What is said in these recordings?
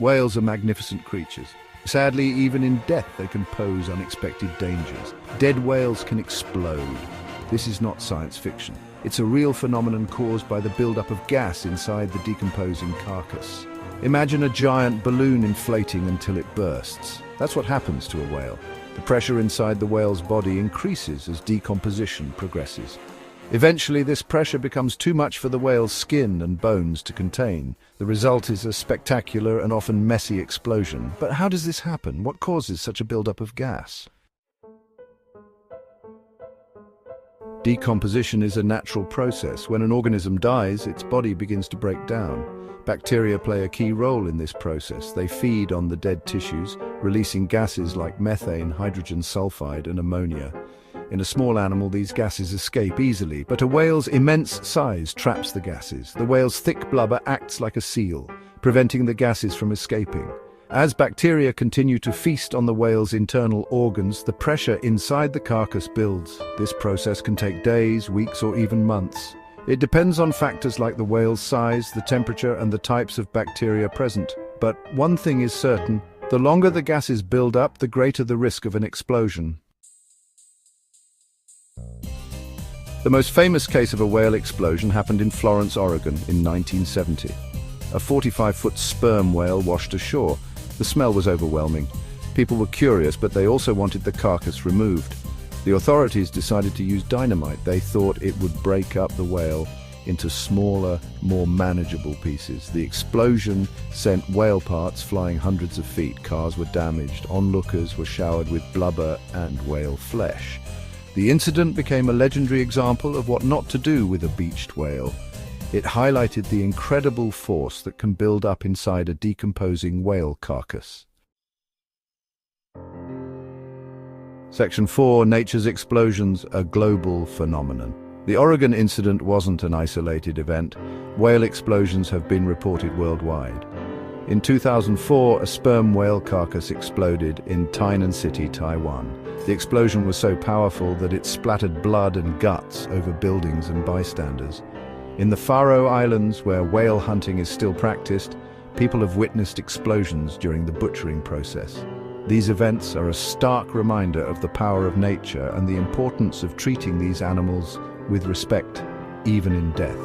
Whales are magnificent creatures. Sadly, even in death they can pose unexpected dangers. Dead whales can explode. This is not science fiction. It's a real phenomenon caused by the buildup of gas inside the decomposing carcass. Imagine a giant balloon inflating until it bursts. That's what happens to a whale. The pressure inside the whale's body increases as decomposition progresses. Eventually, this pressure becomes too much for the whale's skin and bones to contain. The result is a spectacular and often messy explosion. But how does this happen? What causes such a buildup of gas? Decomposition is a natural process. When an organism dies, its body begins to break down. Bacteria play a key role in this process. They feed on the dead tissues, releasing gases like methane, hydrogen sulfide, and ammonia. In a small animal, these gases escape easily, but a whale's immense size traps the gases. The whale's thick blubber acts like a seal, preventing the gases from escaping. As bacteria continue to feast on the whale's internal organs, the pressure inside the carcass builds. This process can take days, weeks, or even months. It depends on factors like the whale's size, the temperature, and the types of bacteria present. But one thing is certain: the longer the gases build up, the greater the risk of an explosion. The most famous case of a whale explosion happened in Florence, Oregon in 1970. A 45-foot sperm whale washed ashore. The smell was overwhelming. People were curious, but they also wanted the carcass removed. The authorities decided to use dynamite. They thought it would break up the whale into smaller, more manageable pieces. The explosion sent whale parts flying hundreds of feet. Cars were damaged. Onlookers were showered with blubber and whale flesh. The incident became a legendary example of what not to do with a beached whale. It highlighted the incredible force that can build up inside a decomposing whale carcass. Section 4. Nature's explosions, a global phenomenon. The Oregon incident wasn't an isolated event. Whale explosions have been reported worldwide. In 2004, a sperm whale carcass exploded in Tainan City, Taiwan. The explosion was so powerful that it splattered blood and guts over buildings and bystanders. In the Faroe Islands, where whale hunting is still practiced, people have witnessed explosions during the butchering process. These events are a stark reminder of the power of nature and the importance of treating these animals with respect, even in death.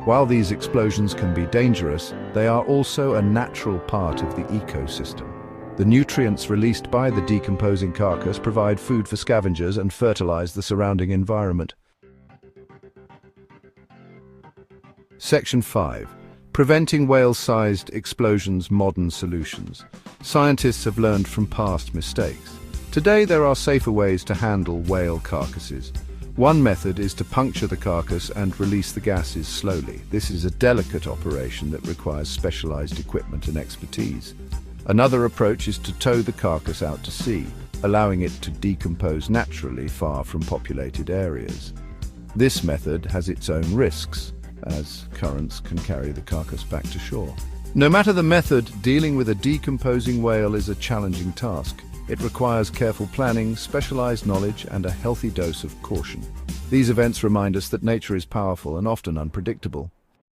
While these explosions can be dangerous, they are also a natural part of the ecosystem. The nutrients released by the decomposing carcass provide food for scavengers and fertilize the surrounding environment. Section 5. Preventing whale-sized explosions, modern solutions. Scientists have learned from past mistakes. Today there are safer ways to handle whale carcasses. One method is to puncture the carcass and release the gases slowly. This is a delicate operation that requires specialized equipment and expertise. Another approach is to tow the carcass out to sea, allowing it to decompose naturally far from populated areas. This method has its own risks, as currents can carry the carcass back to shore. No matter the method, dealing with a decomposing whale is a challenging task. It requires careful planning, specialized knowledge, and a healthy dose of caution. These events remind us that nature is powerful and often unpredictable.